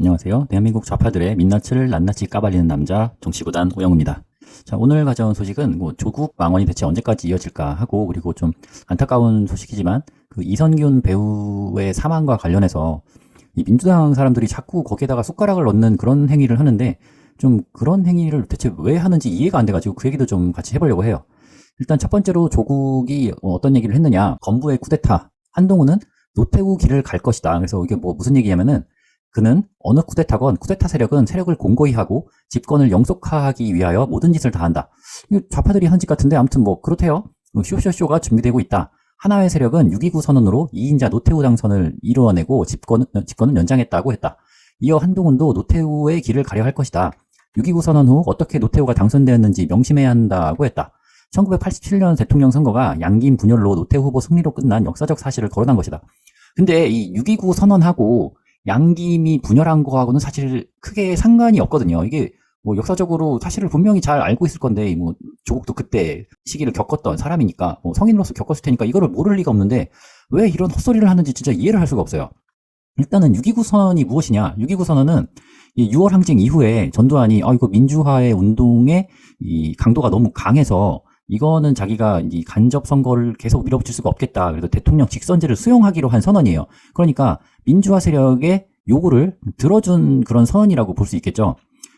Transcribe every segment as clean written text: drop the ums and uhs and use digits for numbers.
안녕하세요. 대한민국 좌파들의 민낯을 낱낱이 까발리는 남자 정치구단 오영우입니다. 자, 오늘 가져온 소식은 조국 망언이 대체 언제까지 이어질까 하고, 그리고 좀 안타까운 소식이지만 그 이선균 배우의 사망과 관련해서 이 민주당 사람들이 자꾸 거기에다가 숟가락을 넣는 그런 행위를 하는데, 좀 그런 행위를 대체 왜 하는지 이해가 안 돼가지고 그 얘기도 좀 같이 해보려고 해요. 일단 첫 번째로 조국이 어떤 얘기를 했느냐, 건부의 쿠데타, 한동훈은 노태우 길을 갈 것이다. 그래서 이게 무슨 얘기냐면은, 그는 어느 쿠데타건 쿠데타 세력은 세력을 공고히 하고 집권을 영속화하기 위하여 모든 짓을 다 한다. 이거 좌파들이 하는 짓 같은데, 아무튼 그렇대요. 쇼쇼쇼가 준비되고 있다. 하나의 세력은 6.29 선언으로 2인자 노태우 당선을 이루어내고 집권은 연장했다고 했다. 이어 한동훈도 노태우의 길을 가려 할 것이다. 6.29 선언 후 어떻게 노태우가 당선되었는지 명심해야 한다고 했다. 1987년 대통령 선거가 양김 분열로 노태우 후보 승리로 끝난 역사적 사실을 거론한 것이다. 근데 이 6.29 선언하고 양김이 분열한 거하고는 사실 크게 상관이 없거든요. 이게 역사적으로 사실을 분명히 잘 알고 있을 건데, 조국도 그때 시기를 겪었던 사람이니까, 성인으로서 겪었을 테니까 이거를 모를 리가 없는데, 왜 이런 헛소리를 하는지 진짜 이해를 할 수가 없어요. 일단은 6.29 선언이 무엇이냐? 6.29 선언은 6월 항쟁 이후에 전두환이 이거 민주화의 운동의 이 강도가 너무 강해서 이거는 자기가 이 간접 선거를 계속 밀어붙일 수가 없겠다. 그래서 대통령 직선제를 수용하기로 한 선언이에요. 그러니까 민주화 세력의 요구를 들어준 그런 선언이라고 볼 수 있겠죠.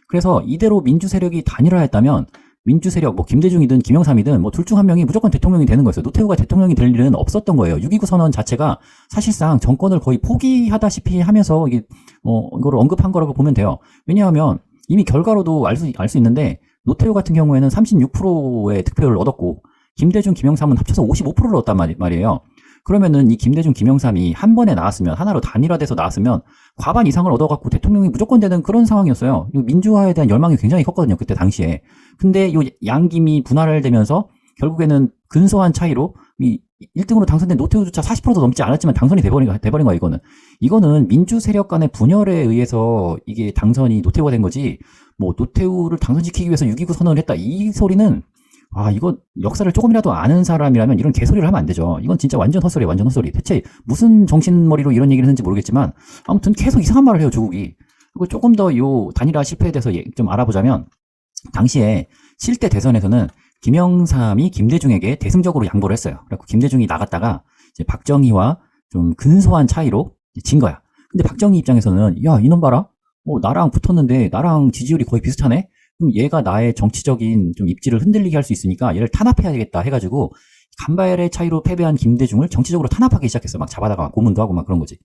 그래서 이대로 민주 세력이 단일화했다면 민주 세력 김대중이든 김영삼이든 둘 중 한 명이 무조건 대통령이 되는 거였어요. 노태우가 대통령이 될 일은 없었던 거예요. 6.29 선언 자체가 사실상 정권을 거의 포기하다시피 하면서 이걸 언급한 거라고 보면 돼요. 왜냐하면 이미 결과로도 알 수 있는데, 노태우 같은 경우에는 36%의 득표를 얻었고 김대중, 김영삼은 합쳐서 55%를 얻었단 말이에요. 그러면은 이 김대중, 김영삼이 한 번에 나왔으면, 하나로 단일화돼서 나왔으면 과반 이상을 얻어갖고 대통령이 무조건 되는 그런 상황이었어요. 민주화에 대한 열망이 굉장히 컸거든요, 그때 당시에. 근데 양김이 분할되면서 결국에는 근소한 차이로 1등으로 당선된 노태우조차 40%도 넘지 않았지만 당선이 돼버린 거야, 이거는. 이거는 민주 세력 간의 분열에 의해서 이게 당선이 노태우가 된 거지, 노태우를 당선시키기 위해서 6.29 선언을 했다, 이 소리는, 이거 역사를 조금이라도 아는 사람이라면 이런 개소리를 하면 안 되죠. 이건 진짜 완전 헛소리예요, 완전 헛소리. 대체 무슨 정신머리로 이런 얘기를 했는지 모르겠지만, 아무튼 계속 이상한 말을 해요, 조국이. 그리고 조금 더 단일화 실패에 대해서 좀 알아보자면, 당시에 7대 대선에서는 김영삼이 김대중에게 대승적으로 양보를 했어요. 그래서 김대중이 나갔다가 이제 박정희와 좀 근소한 차이로 진 거야. 근데 박정희 입장에서는, 야, 이놈 봐라. 나랑 붙었는데 나랑 지지율이 거의 비슷하네? 그럼 얘가 나의 정치적인 좀 입지를 흔들리게 할 수 있으니까 얘를 탄압해야 되겠다 해가지고 간발의 차이로 패배한 김대중을 정치적으로 탄압하기 시작했어. 막 잡아다가 고문도 하고 막 그런 거지.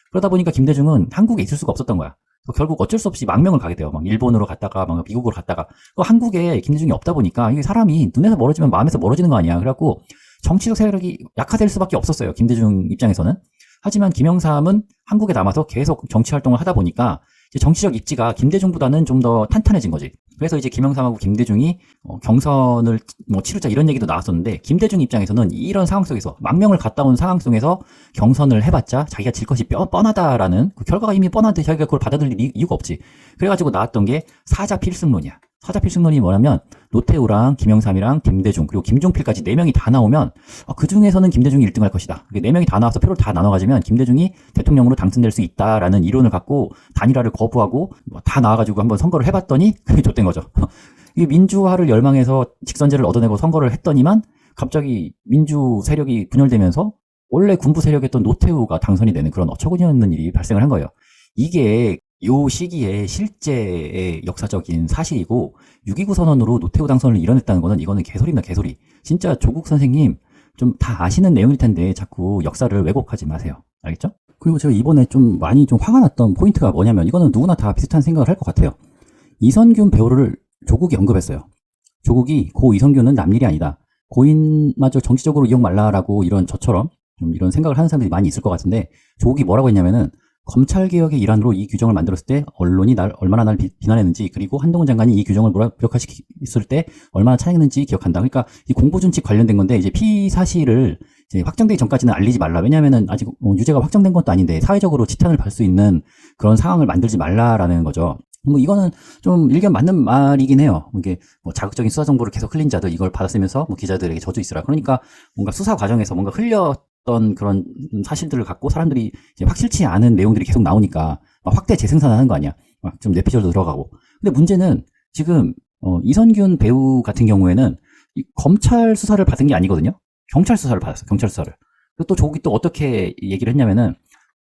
그러다 보니까 김대중은 한국에 있을 수가 없었던 거야. 결국 어쩔 수 없이 망명을 가게 돼요. 막 일본으로 갔다가 막 미국으로 갔다가. 한국에 김대중이 없다 보니까 이게 사람이 눈에서 멀어지면 마음에서 멀어지는 거 아니야. 그래갖고 정치적 세력이 약화될 수밖에 없었어요, 김대중 입장에서는. 하지만 김영삼은 한국에 남아서 계속 정치 활동을 하다 보니까 이제 정치적 입지가 김대중보다는 좀 더 탄탄해진 거지. 그래서 이제 김영삼하고 김대중이 경선을 치르자, 이런 얘기도 나왔었는데, 김대중 입장에서는 이런 상황 속에서, 망명을 갔다 온 상황 속에서 경선을 해봤자 자기가 질 것이 뻔하다라는 그 결과가 이미 뻔한데 자기가 그걸 받아들일 이유가 없지. 그래가지고 나왔던 게 사자 필승론이야. 사자 필승론이 뭐냐면, 노태우랑 김영삼이랑 김대중 그리고 김종필까지 4명이 다 나오면 그 중에서는 김대중이 1등 할 것이다. 4명이 다 나와서 표를 다 나눠가지면 김대중이 대통령으로 당선될 수 있다라는 이론을 갖고 단일화를 거부하고 다 나와가지고 한번 선거를 해봤더니 그게 좆된 거죠. 이게 민주화를 열망해서 직선제를 얻어내고 선거를 했더니만 갑자기 민주 세력이 분열되면서 원래 군부 세력이었던 노태우가 당선이 되는 그런 어처구니없는 일이 발생을 한 거예요. 이게 요 시기에 실제의 역사적인 사실이고, 6.29 선언으로 노태우 당선을 이뤄냈다는 거는, 이거는 개소리입니다, 개소리. 진짜 조국 선생님 좀 다 아시는 내용일 텐데 자꾸 역사를 왜곡하지 마세요. 알겠죠? 그리고 제가 이번에 좀 많이 좀 화가 났던 포인트가 뭐냐면, 이거는 누구나 다 비슷한 생각을 할 것 같아요. 이선균 배우를 조국이 언급했어요. 조국이 고 이선균은 남일이 아니다. 고인마저 정치적으로 이용 말라라고, 저처럼 좀 이런 생각을 하는 사람들이 많이 있을 것 같은데, 조국이 뭐라고 했냐면은, 검찰개혁의 일환으로 이 규정을 만들었을 때 언론이 얼마나 날 비난했는지, 그리고 한동훈 장관이 이 규정을 무력화시켰을 때 얼마나 찬양했는지 기억한다. 그러니까 이 공보준칙 관련된 건데, 이제 피사실을 이제 확정되기 전까지는 알리지 말라. 왜냐하면은 아직 유죄가 확정된 것도 아닌데 사회적으로 지탄을 받을 수 있는 그런 상황을 만들지 말라라는 거죠. 이거는 좀 일견 맞는 말이긴 해요. 이게 자극적인 수사 정보를 계속 흘린 자들, 이걸 받았으면서 기자들에게 저주 있으라. 그러니까 뭔가 수사 과정에서 뭔가 흘렸던 그런 사실들을 갖고 사람들이 이제 확실치 않은 내용들이 계속 나오니까 확대 재생산하는 거 아니야. 막 좀 뇌피셜도 들어가고. 근데 문제는 지금 이선균 배우 같은 경우에는 이 검찰 수사를 받은 게 아니거든요. 경찰 수사를 받았어. 경찰 수사를. 그리고 또 조국이 또 어떻게 얘기를 했냐면은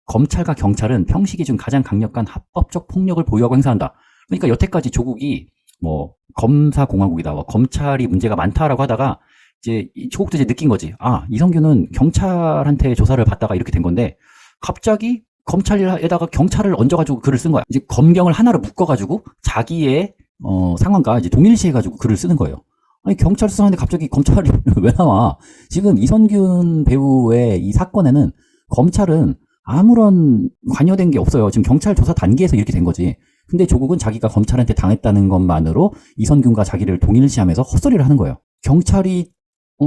검찰과 경찰은 평시 기준 가장 강력한 합법적 폭력을 보유하고 행사한다. 그러니까 여태까지 조국이 뭐 검사공화국이다, 뭐 검찰이 문제가 많다라고 하다가 이제 조국도 이제 느낀 거지. 아, 이성균은 경찰한테 조사를 받다가 이렇게 된 건데 갑자기 검찰에다가 경찰을 얹어가지고 글을 쓴 거야. 이제 검경을 하나로 묶어가지고 자기의 상황과 이제 동일시해가지고 글을 쓰는 거예요. 아니, 경찰 수사하는데 갑자기 검찰이 왜 나와? 지금 이선균 배우의 이 사건에는 검찰은 아무런 관여된 게 없어요. 지금 경찰 조사 단계에서 이렇게 된 거지. 근데 조국은 자기가 검찰한테 당했다는 것만으로 이선균과 자기를 동일시하면서 헛소리를 하는 거예요. 경찰이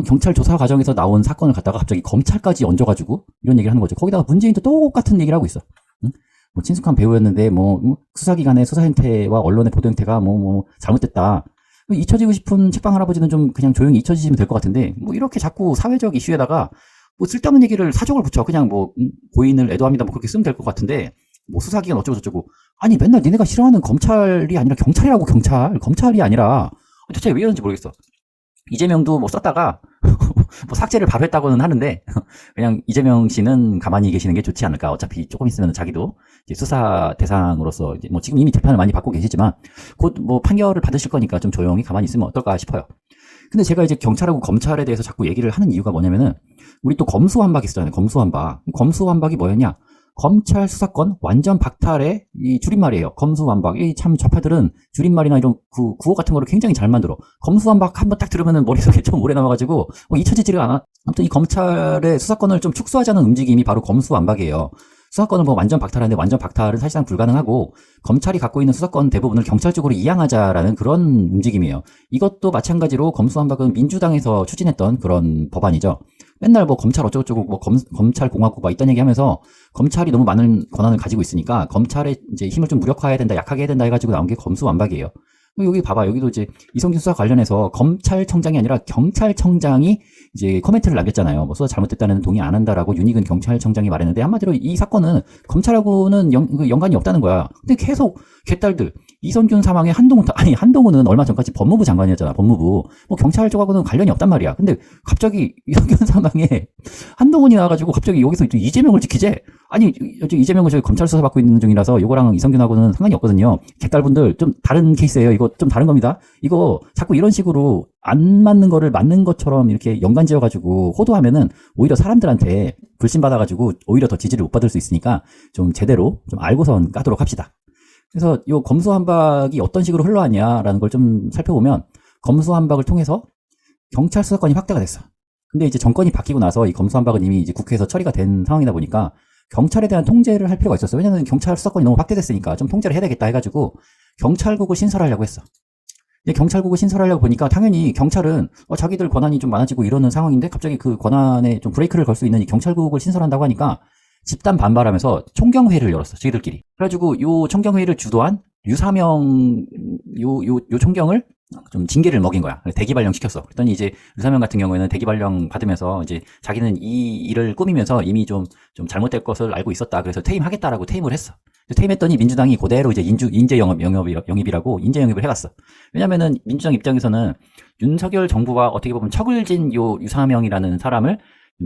경찰 조사 과정에서 나온 사건을 갖다가 갑자기 검찰까지 얹어가지고 이런 얘기를 하는 거죠. 거기다가 문재인도 똑같은 얘기를 하고 있어. 응? 뭐 친숙한 배우였는데 뭐 수사기관의 수사 행태와 언론의 보도 행태가 뭐 잘못됐다. 잊혀지고 싶은 책방 할아버지는 좀 그냥 조용히 잊혀지시면 될 것 같은데 뭐 이렇게 자꾸 사회적 이슈에다가 뭐 쓸데없는 얘기를 사족을 붙여 그냥 뭐 고인을 애도합니다 뭐 그렇게 쓰면 될 것 같은데 뭐 수사기관 어쩌고 저쩌고 아니 맨날 니네가 싫어하는 검찰이 아니라 경찰이라고 검찰이 아니라 대체 왜 이런지 모르겠어. 이재명도 뭐 썼다가 뭐 삭제를 바로 했다고는 하는데 그냥 이재명 씨는 가만히 계시는 게 좋지 않을까. 어차피 조금 있으면 자기도 이제 수사 대상으로서 이제 뭐 지금 이미 재판을 많이 받고 계시지만 곧 뭐 판결을 받으실 거니까 좀 조용히 가만히 있으면 어떨까 싶어요. 근데 제가 이제 경찰하고 검찰에 대해서 자꾸 얘기를 하는 이유가 뭐냐면은 우리 또 검수완박 있었잖아요. 검수완박. 검수완박이 뭐였냐? 검찰 수사권 완전 박탈의 이 줄임말이에요. 검수완박. 이 참 좌파들은 줄임말이나 이런 구호 같은 거를 굉장히 잘 만들어. 검수완박 한번 딱 들으면은 머릿속에 좀 오래 남아가지고 잊혀지지가 않아. 아무튼 이 검찰의 수사권을 좀 축소하자는 움직임이 바로 검수완박이에요. 수사권을 뭐 완전 박탈하는데 완전 박탈은 사실상 불가능하고 검찰이 갖고 있는 수사권 대부분을 경찰 쪽으로 이양하자라는 그런 움직임이에요. 이것도 마찬가지로 검수완박은 민주당에서 추진했던 그런 법안이죠. 맨날 뭐 검찰 어쩌고저쩌고 뭐 검찰 공화국 막 이딴 얘기하면서 검찰이 너무 많은 권한을 가지고 있으니까 검찰의 이제 힘을 좀 무력화해야 된다, 약하게 해야 된다 해가지고 나온 게 검수완박이에요. 여기 봐봐. 여기도 이제 이성균 수사 관련해서 검찰청장이 아니라 경찰청장이 이제 코멘트를 남겼잖아요. 뭐 수사 잘못됐다는 동의 안 한다라고 윤익은 경찰청장이 말했는데 한마디로 이 사건은 검찰하고는 연관이 없다는 거야. 근데 계속 개딸들 이성균 사망에 한동훈은 얼마 전까지 법무부 장관이었잖아. 법무부. 뭐 경찰 쪽하고는 관련이 없단 말이야. 근데 갑자기 이성균 사망에 한동훈이 나와가지고 갑자기 여기서 이재명을 지키재? 아니 이재명은 저희 검찰 수사 받고 있는 중이라서 이거랑 이성균하고는 상관이 없거든요. 개딸분들 좀 다른 케이스예요. 이거 좀 다른 겁니다. 이거 자꾸 이런 식으로 안 맞는 거를 맞는 것처럼 이렇게 연관지어가지고 호도하면은 오히려 사람들한테 불신받아가지고 오히려 더 지지를 못 받을 수 있으니까 좀 제대로 좀 알고선 까도록 합시다. 그래서 이 검수완박이 어떤 식으로 흘러왔냐라는 걸 좀 살펴보면 검수완박을 통해서 경찰 수사권이 확대가 됐어. 근데 이제 정권이 바뀌고 나서 이 검수완박은 이미 이제 국회에서 처리가 된 상황이다 보니까 경찰에 대한 통제를 할 필요가 있었어. 왜냐면 경찰 수사권이 너무 확대됐으니까 좀 통제를 해야 되겠다 해가지고 경찰국을 신설하려고 했어. 경찰국을 신설하려고 보니까 당연히 경찰은 자기들 권한이 좀 많아지고 이러는 상황인데 갑자기 그 권한에 좀 브레이크를 걸 수 있는 이 경찰국을 신설한다고 하니까 집단 반발하면서 총경회의를 열었어. 저희들끼리. 그래가지고 요 총경회의를 주도한 유사명 요 총경을 좀 징계를 먹인 거야. 대기발령 시켰어. 그랬더니 이제 유사명 같은 경우에는 대기발령 받으면서 이제 자기는 이 일을 꾸미면서 이미 좀 잘못될 것을 알고 있었다. 그래서 퇴임하겠다라고 퇴임을 했어. 퇴임했더니 민주당이 그대로 이제 인재 영입이라고 인재 영입을 해갔어. 왜냐면은 민주당 입장에서는 윤석열 정부와 어떻게 보면 척을 진 요 유사명이라는 사람을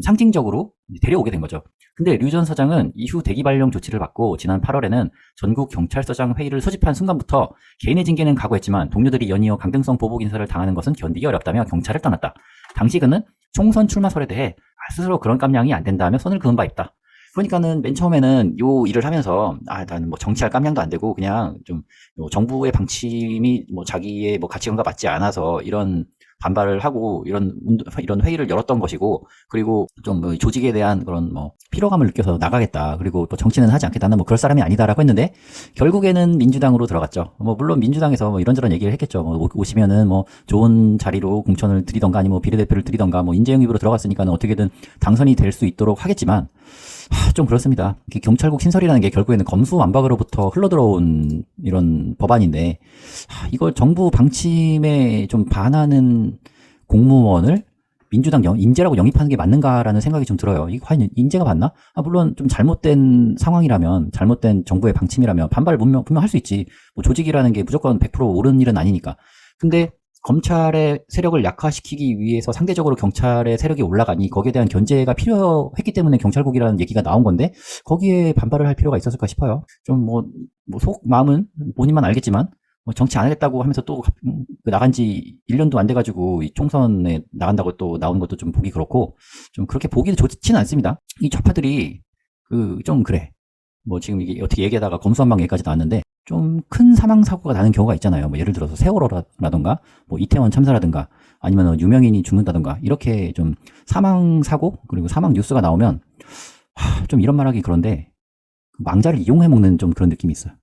상징적으로 데려오게 된 거죠. 근데 류 전 서장은 이후 대기 발령 조치를 받고 지난 8월에는 전국 경찰서장 회의를 소집한 순간부터 개인의 징계는 각오했지만 동료들이 연이어 강등성 보복 인사를 당하는 것은 견디기 어렵다며 경찰을 떠났다. 당시 그는 총선 출마설에 대해 스스로 그런 깜냥이 안 된다며 손을 그은 바 있다. 그러니까는 맨 처음에는 요 일을 하면서 나는 뭐 정치할 깜냥도 안 되고 그냥 좀 정부의 방침이 뭐 자기의 뭐 가치관과 맞지 않아서 이런 반발을 하고 이런 회의를 열었던 것이고, 그리고 좀 뭐 조직에 대한 그런 뭐 피로감을 느껴서 나가겠다. 그리고 또 정치는 하지 않겠다. 나는 뭐 그럴 사람이 아니다라고 했는데 결국에는 민주당으로 들어갔죠. 뭐 물론 민주당에서 뭐 이런저런 얘기를 했겠죠. 뭐 오시면은 뭐 좋은 자리로 공천을 드리던가 아니면 뭐 비례대표를 드리던가 뭐 인재 영입으로 들어갔으니까는 어떻게든 당선이 될 수 있도록 하겠지만 좀 그렇습니다. 경찰국 신설이라는 게 결국에는 검수완박으로부터 흘러들어온 이런 법안인데 이걸 정부 방침에 좀 반하는 공무원을 민주당 인재라고 영입하는 게 맞는가라는 생각이 좀 들어요. 이게 과연 인재가 맞나? 물론 좀 잘못된 상황이라면, 잘못된 정부의 방침이라면 반발 분명 할 수 있지. 뭐 조직이라는 게 무조건 100% 옳은 일은 아니니까. 근데 검찰의 세력을 약화시키기 위해서 상대적으로 경찰의 세력이 올라가니 거기에 대한 견제가 필요했기 때문에 경찰국이라는 얘기가 나온 건데 거기에 반발을 할 필요가 있었을까 싶어요. 좀 속 마음은 본인만 알겠지만 정치 안 하겠다고 하면서 또 나간 지 1년도 안 돼가지고 이 총선에 나간다고 또 나오는 것도 좀 보기 그렇고 좀 그렇게 보기도 좋지는 않습니다. 이 좌파들이 좀 그래. 지금 이게 어떻게 얘기하다가 검수한방 얘기까지 나왔는데 좀 큰 사망 사고가 나는 경우가 있잖아요. 예를 들어서 세월호라던가 이태원 참사라든가 아니면 유명인이 죽는다던가 이렇게 좀 사망 사고 그리고 사망 뉴스가 나오면 좀 이런 말하기 그런데 망자를 이용해 먹는 좀 그런 느낌이 있어요.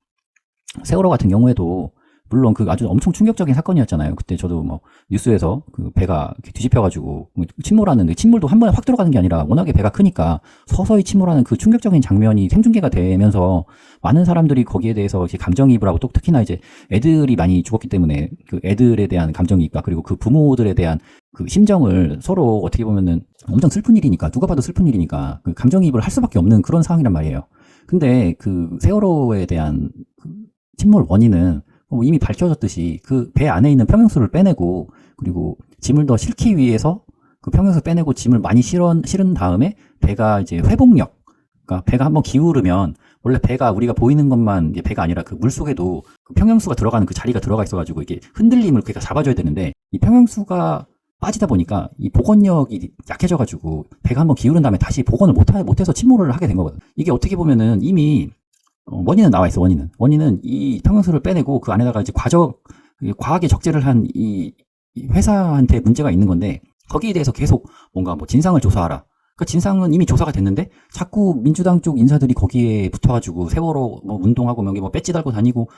세월호 같은 경우에도 물론 아주 엄청 충격적인 사건이었잖아요. 그때 저도 뉴스에서 배가 뒤집혀가지고 침몰하는데 침몰도 한 번에 확 들어가는 게 아니라 워낙에 배가 크니까 서서히 침몰하는 그 충격적인 장면이 생중계가 되면서 많은 사람들이 거기에 대해서 이제 감정이입을 하고 또 특히나 이제 애들이 많이 죽었기 때문에 그 애들에 대한 감정이입과 그리고 그 부모들에 대한 그 심정을 서로 어떻게 보면은 엄청 슬픈 일이니까 누가 봐도 슬픈 일이니까 그 감정이입을 할 수밖에 없는 그런 상황이란 말이에요. 근데 그 세월호에 대한 침몰 원인은 이미 밝혀졌듯이 그 배 안에 있는 평형수를 빼내고 그리고 짐을 더 싣기 위해서 그 평형수 빼내고 짐을 많이 실은 다음에 배가 이제 회복력, 그러니까 배가 한번 기울으면 원래 배가 우리가 보이는 것만 이제 배가 아니라 그 물속에도 그 평형수가 들어가는 그 자리가 들어가 있어가지고 이게 흔들림을 그러니까 잡아줘야 되는데 이 평형수가 빠지다 보니까 이 복원력이 약해져가지고 배가 한번 기울은 다음에 다시 복원을 못해서 침몰을 하게 된 거거든. 이게 어떻게 보면은 이미 원인은 나와 있어, 원인은 이 평형수를 빼내고 그 안에다가 이제 과하게 적재를 한 이 회사한테 문제가 있는 건데 거기에 대해서 계속 뭔가 진상을 조사하라. 그 진상은 이미 조사가 됐는데 자꾸 민주당 쪽 인사들이 거기에 붙어가지고 세월호 운동하고 배지 달고 다니고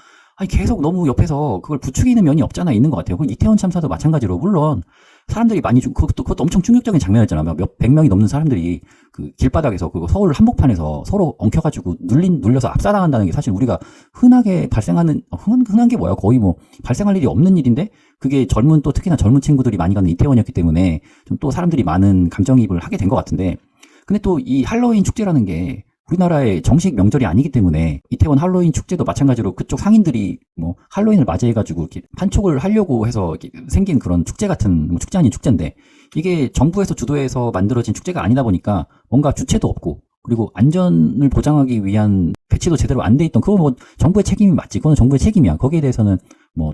계속 너무 옆에서 그걸 부추기는 면이 없잖아 있는 것 같아요. 그 이태원 참사도 마찬가지로 물론 사람들이 많이 그것도 엄청 충격적인 장면이었잖아. 백 명이 넘는 사람들이 그 길바닥에서 그 서울 한복판에서 서로 엉켜가지고 눌려서 압사당한다는 게 사실 우리가 흔하게 발생하는 흔한 게 뭐야? 거의 발생할 일이 없는 일인데 그게 또 특히나 젊은 친구들이 많이 가는 이태원이었기 때문에 좀 또 사람들이 많은 감정이입을 하게 된 것 같은데 근데 또 이 할로윈 축제라는 게 우리나라의 정식 명절이 아니기 때문에 이태원 할로윈 축제도 마찬가지로 그쪽 상인들이 할로윈을 맞이해가지고 이렇게 판촉을 하려고 해서 이렇게 생긴 그런 축제 같은 축제 아닌 축제인데 이게 정부에서 주도해서 만들어진 축제가 아니다 보니까 뭔가 주체도 없고 그리고 안전을 보장하기 위한 배치도 제대로 안 돼 있던 그거 정부의 책임이 맞지. 그건 정부의 책임이야. 거기에 대해서는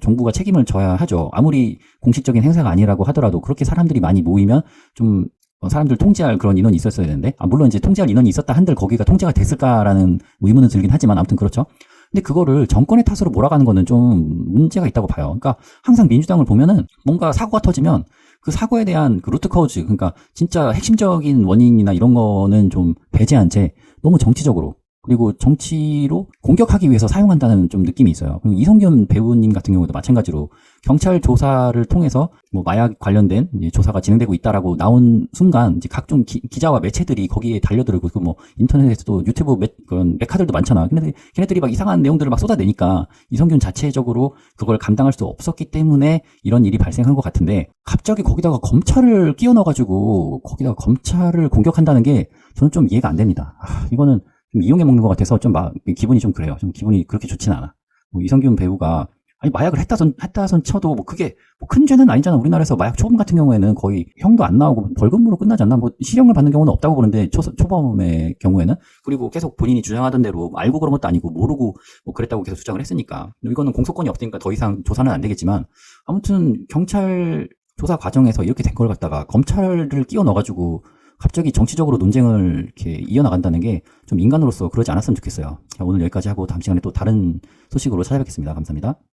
정부가 책임을 져야 하죠. 아무리 공식적인 행사가 아니라고 하더라도 그렇게 사람들이 많이 모이면 좀 사람들 통제할 그런 인원이 있었어야 되는데 물론 이제 통제할 인원이 있었다 한들 거기가 통제가 됐을까라는 의문은 들긴 하지만 아무튼 그렇죠. 근데 그거를 정권의 탓으로 몰아가는 거는 좀 문제가 있다고 봐요. 그러니까 항상 민주당을 보면은 뭔가 사고가 터지면 그 사고에 대한 그 루트 커즈 그러니까 진짜 핵심적인 원인이나 이런 거는 좀 배제한 채 너무 정치적으로 그리고 정치로 공격하기 위해서 사용한다는 좀 느낌이 있어요. 그리고 이성균 배우님 같은 경우도 마찬가지로 경찰 조사를 통해서 마약 관련된 조사가 진행되고 있다라고 나온 순간 이제 각종 기자와 매체들이 거기에 달려들고 인터넷에서도 유튜브 그런 메카들도 많잖아. 근데 걔네들이 막 이상한 내용들을 막 쏟아내니까 이성균 자체적으로 그걸 감당할 수 없었기 때문에 이런 일이 발생한 것 같은데 갑자기 거기다가 검찰을 끼워 넣어가지고 거기다가 검찰을 공격한다는 게 저는 좀 이해가 안 됩니다. 이거는 좀 이용해 먹는 것 같아서 좀 기분이 좀 그래요. 좀 기분이 그렇게 좋지는 않아. 이성균 배우가 마약을 했다선 쳐도 그게 큰 죄는 아니잖아. 우리나라에서 마약 초범 같은 경우에는 거의 형도 안 나오고 벌금으로 끝나지 않나? 실형을 받는 경우는 없다고 보는데 초범의 경우에는 그리고 계속 본인이 주장하던 대로 알고 그런 것도 아니고 모르고 그랬다고 계속 주장을 했으니까 이거는 공소권이 없으니까 더 이상 조사는 안 되겠지만 아무튼 경찰 조사 과정에서 이렇게 된 걸 갖다가 검찰을 끼워 넣어가지고 갑자기 정치적으로 논쟁을 이렇게 이어나간다는 게 좀 인간으로서 그러지 않았으면 좋겠어요. 자, 오늘 여기까지 하고 다음 시간에 또 다른 소식으로 찾아뵙겠습니다. 감사합니다.